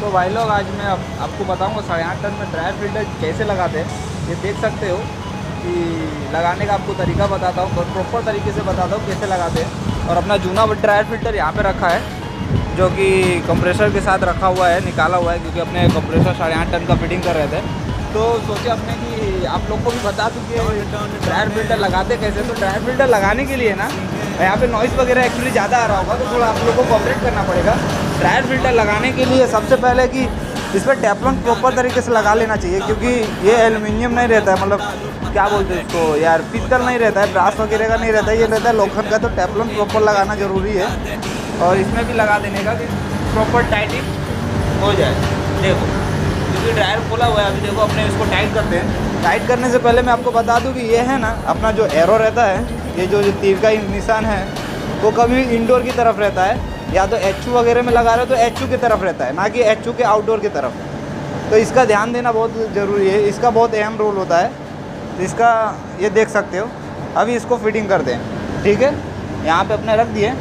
तो भाई लोग आज मैं आपको बताऊंगा 8.5 टन में ड्रायर फिल्टर कैसे लगाते हैं। ये देख सकते हो कि लगाने का आपको तरीका बताता हूँ, और प्रॉपर तरीके से बताता हूँ कैसे लगाते हैं। और अपना जूना ड्रायर फिल्टर यहाँ पे रखा है, जो कि कंप्रेसर के साथ रखा हुआ है, निकाला हुआ है, क्योंकि अपने कंप्रेसर 8.5 टन का फिटिंग कर रहे थे। तो सोचे अपने कि आप लोग को भी बता दूँ कि ड्रायर फिल्टर लगाते कैसे। तो ड्रायर फिल्टर लगाने के लिए ना, यहाँ पे नॉइज़ वगैरह एक्चुअली ज़्यादा आ रहा होगा, तो थोड़ा आप लोग को कोऑपरेट करना पड़ेगा। ड्रायर फिल्टर लगाने के लिए सबसे पहले कि इस पर टेफ्लॉन प्रॉपर तरीके से लगा लेना चाहिए, क्योंकि ये एल्युमिनियम नहीं रहता है, मतलब क्या बोलते हैं इसको यार, पीतल नहीं रहता है, ब्रास वगैरह का नहीं रहता है, ये रहता है लोखंड का। तो टेफ्लॉन प्रॉपर लगाना ज़रूरी है, और इसमें भी लगा देने का कि प्रॉपर टाइटिंग हो जाए। देखो, क्योंकि ड्रायर खोला हुआ है अभी, देखो अपने इसको टाइट करते हैं। टाइट करने से पहले मैं आपको बता दूं कि ये है ना, अपना जो एरो रहता है, ये जो तीर का निशान है, वो कभी इंडोर की तरफ रहता है, या तो एचयू वगैरह में लगा रहे हो तो एचयू की तरफ रहता है, ना कि एचयू के आउटडोर की तरफ। तो इसका ध्यान देना बहुत ज़रूरी है, इसका बहुत अहम रोल होता है। तो इसका ये देख सकते हो। अभी इसको फिटिंग कर दें, ठीक है। यहाँ पे अपने रख दिए।